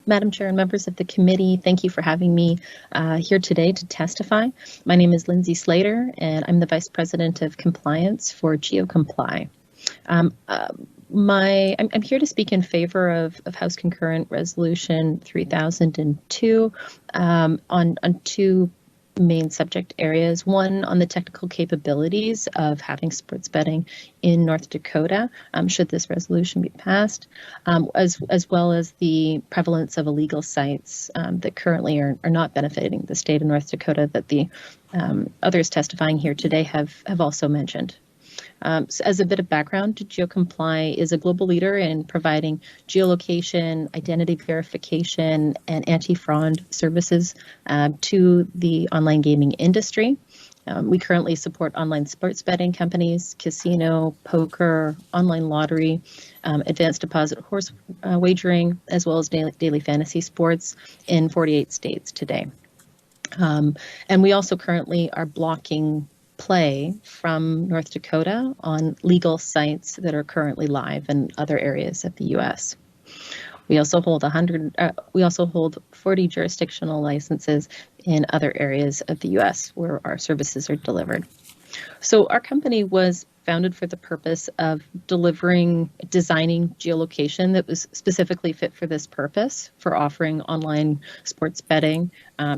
Madam Chair and members of the committee, thank you for having me here today to testify. My name is Lindsay Slader, and I'm the Vice President of Compliance for GeoComply. I'm here to speak in favor of House Concurrent Resolution 3002 on two main subject areas. One, on the technical capabilities of having sports betting in North Dakota, should this resolution be passed, as well as the prevalence of illegal sites that currently are not benefiting the state of North Dakota that the others testifying here today have also mentioned. So as a bit of background, GeoComply is a global leader in providing geolocation, identity verification, and anti-fraud services to the online gaming industry. We currently support online sports betting companies, casino, poker, online lottery, advanced deposit horse wagering, as well as daily fantasy sports in 48 states today. And we also currently are blocking play from North Dakota on legal sites that are currently live in other areas of the U.S. We also hold 40 jurisdictional licenses in other areas of the U.S. where our services are delivered. So our company was founded for the purpose of designing geolocation that was specifically fit for this purpose, for offering online sports betting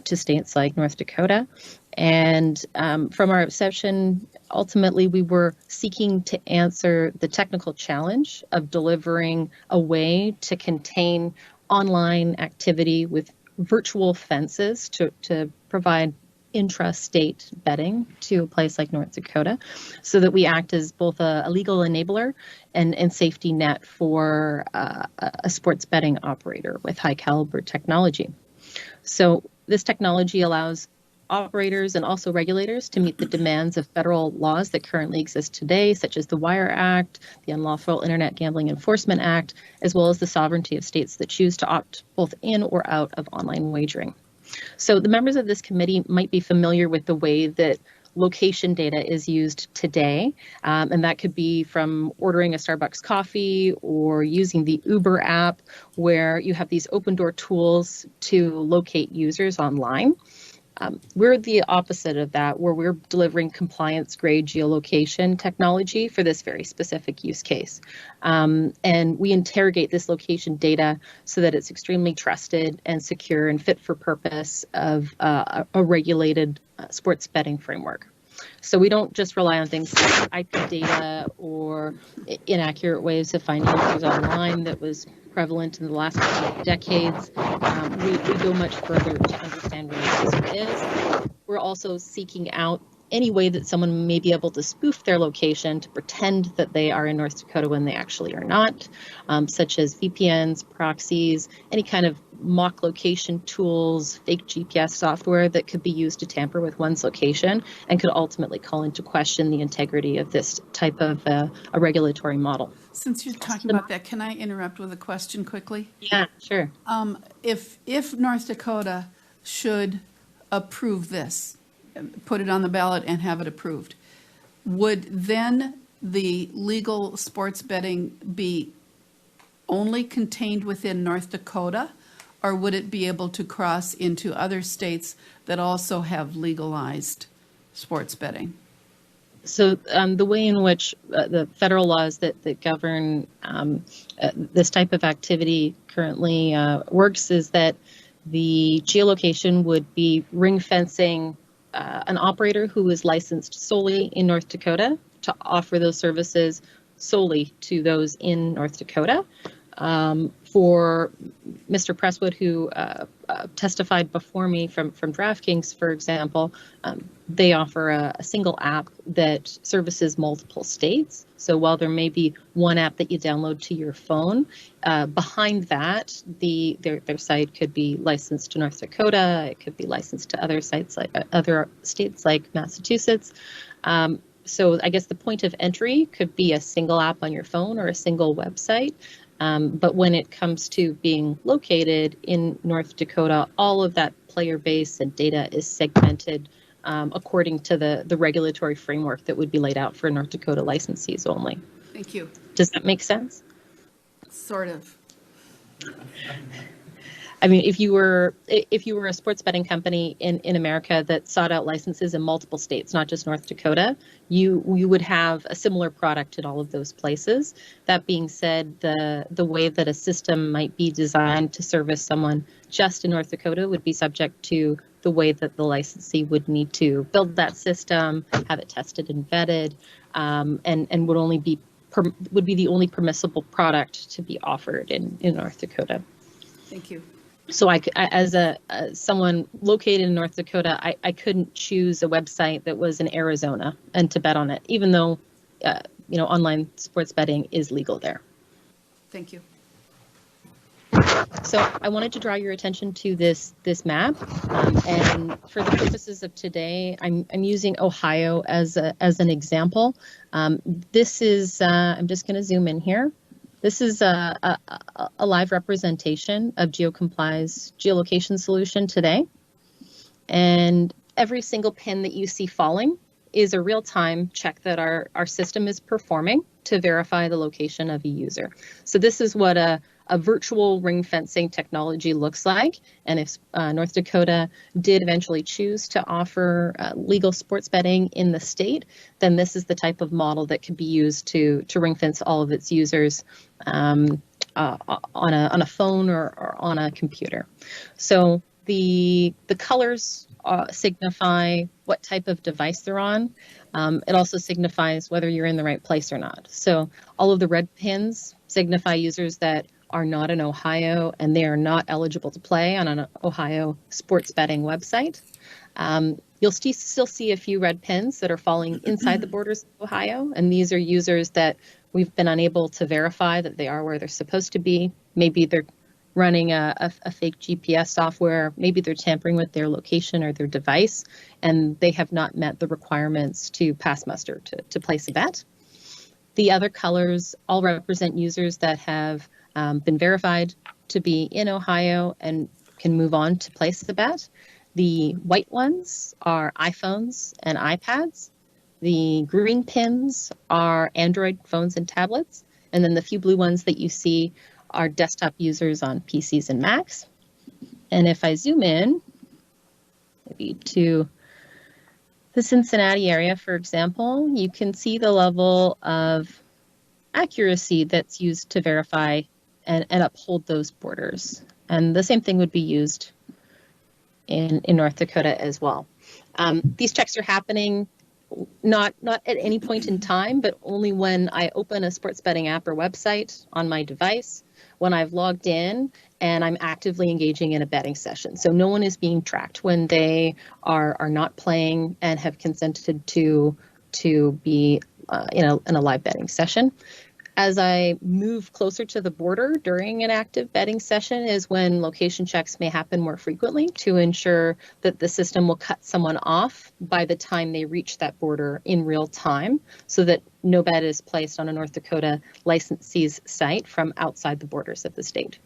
to states like North Dakota. And from our inception, ultimately, we were seeking to answer the technical challenge of delivering a way to contain online activity with virtual fences to provide intra-state betting to a place like North Dakota, so that we act as both a legal enabler and safety net for a sports betting operator with high caliber technology. So this technology allows operators and also regulators to meet the demands of federal laws that currently exist today, such as the Wire Act, the Unlawful Internet Gambling Enforcement Act, as well as the sovereignty of states that choose to opt both in or out of online wagering. So the members of this committee might be familiar with the way that location data is used today, and that could be from ordering a Starbucks coffee or using the Uber app, where you have these open door tools to locate users online. We're the opposite of that, where we're delivering compliance-grade geolocation technology for this very specific use case. And we interrogate this location data so that it's extremely trusted and secure and fit for purpose of a regulated sports betting framework. So we don't just rely on things like IP data or inaccurate ways of finding users online that was prevalent in the last couple of decades. We go much further to understand where the user is. We're also seeking out any way that someone may be able to spoof their location to pretend that they are in North Dakota when they actually are not, such as VPNs, proxies, any kind of mock location tools, fake GPS software that could be used to tamper with one's location and could ultimately call into question the integrity of this type of a regulatory model. Since you're talking about that, can I interrupt with a question quickly? Yeah, sure. If North Dakota should approve this, put it on the ballot and have it approved, would then the legal sports betting be only contained within North Dakota, or would it be able to cross into other states that also have legalized sports betting? So the way in which the federal laws that govern this type of activity currently works is that the geolocation would be ring fencing an operator who is licensed solely in North Dakota to offer those services solely to those in North Dakota. For Mr. Presswood, who testified before me from DraftKings, for example, they offer a single app that services multiple states. So while there may be one app that you download to your phone, behind that, their site could be licensed to North Dakota. It could be licensed to other sites like other states like Massachusetts. So I guess the point of entry could be a single app on your phone or a single website. But when it comes to being located in North Dakota, all of that player base and data is segmented according to the regulatory framework that would be laid out for North Dakota licensees only. Thank you. Does that make sense? Sort of. I mean, if you were a sports betting company in America that sought out licenses in multiple states, not just North Dakota, you would have a similar product in all of those places. That being said, the way that a system might be designed to service someone just in North Dakota would be subject to the way that the licensee would need to build that system, have it tested and vetted, and would be the only permissible product to be offered in North Dakota. Thank you. So as someone located in North Dakota, I couldn't choose a website that was in Arizona and to bet on it, even though online sports betting is legal there. Thank you. So I wanted to draw your attention to this map, and for the purposes of today, I'm using Ohio as an example. This is I'm just going to zoom in here. This is a live representation of GeoComply's geolocation solution today, and every single pin that you see falling is a real-time check that our system is performing to verify the location of a user. So this is what a virtual ring fencing technology looks like. And if North Dakota did eventually choose to offer legal sports betting in the state, then this is the type of model that could be used to ring fence all of its users on a phone or on a computer. So the colors signify what type of device they're on. It also signifies whether you're in the right place or not. So all of the red pins signify users that are not in Ohio and they are not eligible to play on an Ohio sports betting website. You'll still see a few red pins that are falling inside the borders of Ohio, and these are users that we've been unable to verify that they are where they're supposed to be. Maybe they're running a fake GPS software, maybe they're tampering with their location or their device, and they have not met the requirements to pass muster to place a bet. The other colors all represent users that have been verified to be in Ohio and can move on to place the bet. The white ones are iPhones and iPads. The green pins are Android phones and tablets. And then the few blue ones that you see are desktop users on PCs and Macs. And if I zoom in, maybe to the Cincinnati area, for example, you can see the level of accuracy that's used to verify and uphold those borders. And the same thing would be used in North Dakota as well. These checks are happening not at any point in time, but only when I open a sports betting app or website on my device, when I've logged in and I'm actively engaging in a betting session. So no one is being tracked when they are not playing and have consented to be in a live betting session. As I move closer to the border during an active betting session is when location checks may happen more frequently to ensure that the system will cut someone off by the time they reach that border in real time, so that no bet is placed on a North Dakota licensee's site from outside the borders of the state.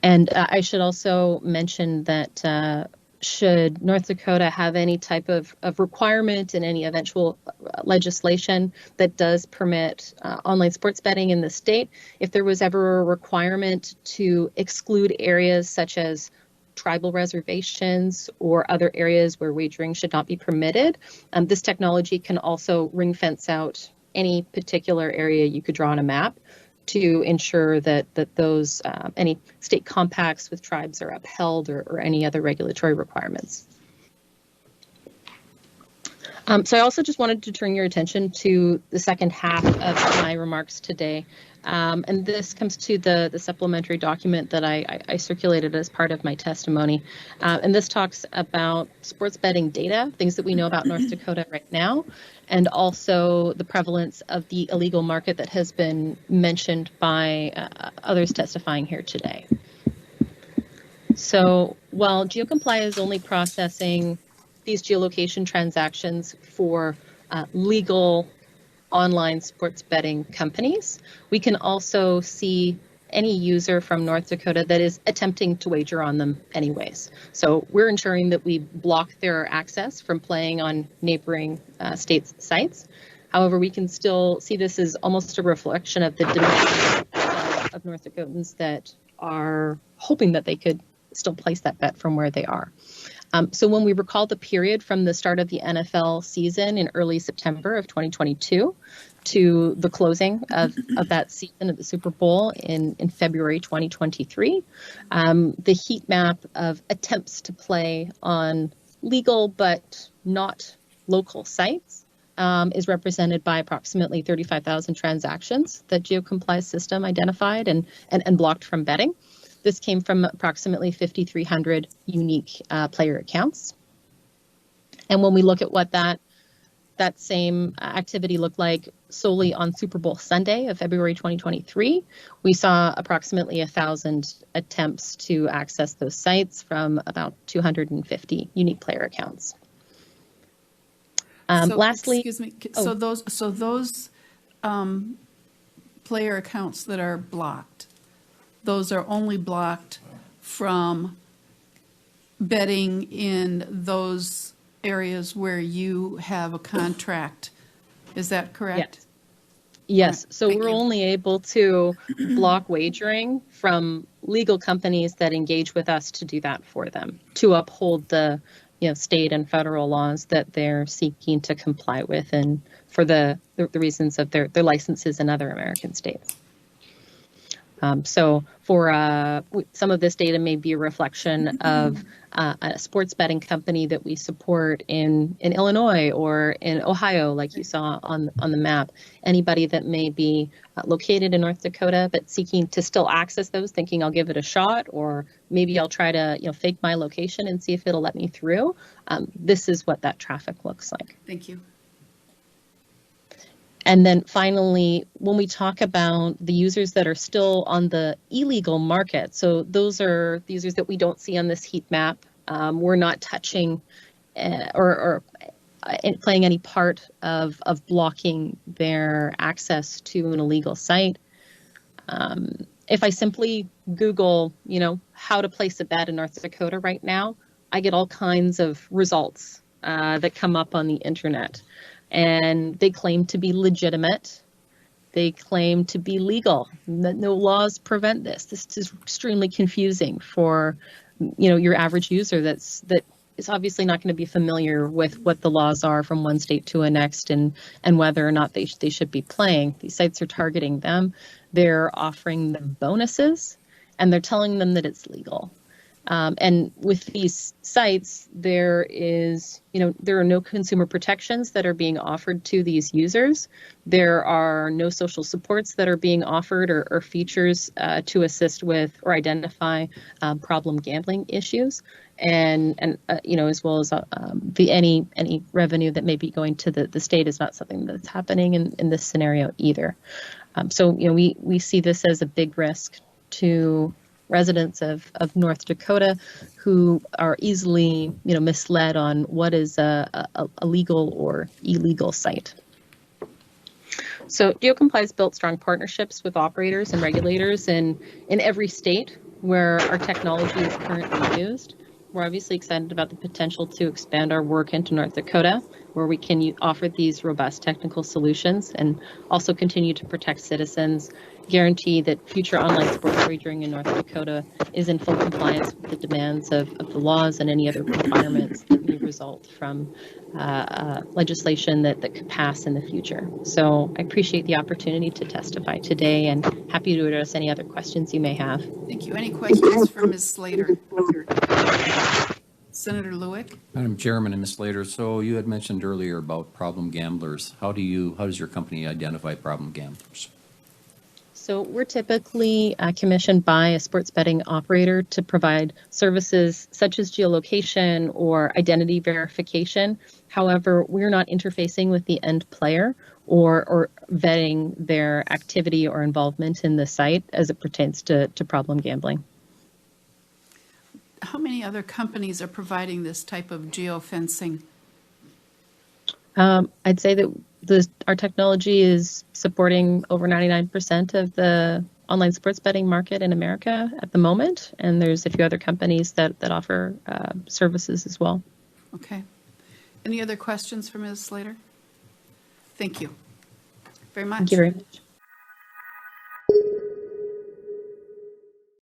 And I should also mention that should North Dakota have any type of requirement in any eventual legislation that does permit online sports betting in the state, if there was ever a requirement to exclude areas such as tribal reservations or other areas where wagering should not be permitted, this technology can also ring fence out any particular area you could draw on a map to ensure that those any state compacts with tribes are upheld or any other regulatory requirements. So I also just wanted to turn your attention to the second half of my remarks today. And this comes to the supplementary document that I circulated as part of my testimony. And this talks about sports betting data, things that we know about North Dakota right now, and also the prevalence of the illegal market that has been mentioned by others testifying here today. So while GeoComply is only processing these geolocation transactions for legal online sports betting companies, we can also see any user from North Dakota that is attempting to wager on them anyways. So we're ensuring that we block their access from playing on neighboring states' sites. However, we can still see this as almost a reflection of the demand of North Dakotans that are hoping that they could still place that bet from where they are. So when we recall the period from the start of the NFL season in early September of 2022 to the closing of that season at the Super Bowl in February 2023, the heat map of attempts to play on legal but not local sites is represented by approximately 35,000 transactions that GeoComply's system identified and blocked from betting. This came from approximately 5,300 unique player accounts. And when we look at what that same activity looked like solely on Super Bowl Sunday of February 2023, we saw approximately 1,000 attempts to access those sites from about 250 unique player accounts. Lastly, excuse me. So those player accounts that are blocked, those are only blocked from betting in those areas where you have a contract. Is that correct? Yes. Right. So we're only able to block wagering from legal companies that engage with us to do that for them, to uphold the state and federal laws that they're seeking to comply with, and for the reasons of their licenses in other American states. So for some of this data may be a reflection of a sports betting company that we support in Illinois or in Ohio, like you saw on the map. Anybody that may be located in North Dakota but seeking to still access those, thinking I'll give it a shot, or maybe I'll try to fake my location and see if it'll let me through. This is what that traffic looks like. Thank you. And then finally, when we talk about the users that are still on the illegal market, so those are the users that we don't see on this heat map. We're not touching or playing any part of blocking their access to an illegal site. If I simply Google, how to place a bet in North Dakota right now, I get all kinds of results that come up on the internet. And they claim to be legitimate. They claim to be legal. No laws prevent this. This is extremely confusing for, your average user that is obviously not going to be familiar with what the laws are from one state to the next, and whether or not they should be playing. These sites are targeting them. They're offering them bonuses, and they're telling them that it's legal. And with these sites, there are no consumer protections that are being offered to these users. There are no social supports that are being offered or features to assist with or identify problem gambling issues, and as well as any revenue that may be going to the state is not something that's happening in this scenario either. So we see this as a big risk to residents of North Dakota who are easily misled on what is a legal or illegal site. So GeoComply has built strong partnerships with operators and regulators in every state where our technology is currently used. We're obviously excited about the potential to expand our work into North Dakota, where we can offer these robust technical solutions and also continue to protect citizens, guarantee that future online sports wagering in North Dakota is in full compliance with the demands of the laws and any other requirements that may result from legislation that could pass in the future. So I appreciate the opportunity to testify today, and happy to address any other questions you may have. Thank you. Any questions for Ms. Slader? Senator Lewick? Madam Chairman and Ms. Slater, so you had mentioned earlier about problem gamblers. How does your company identify problem gamblers? So we're typically commissioned by a sports betting operator to provide services such as geolocation or identity verification. However, we're not interfacing with the end player or vetting their activity or involvement in the site as it pertains to problem gambling. How many other companies are providing this type of geofencing? I'd say that our technology is supporting over 99% of the online sports betting market in America at the moment, and there's a few other companies that offer services as well. Okay. Any other questions for Ms. Slater? Thank you very much. Thank you very much.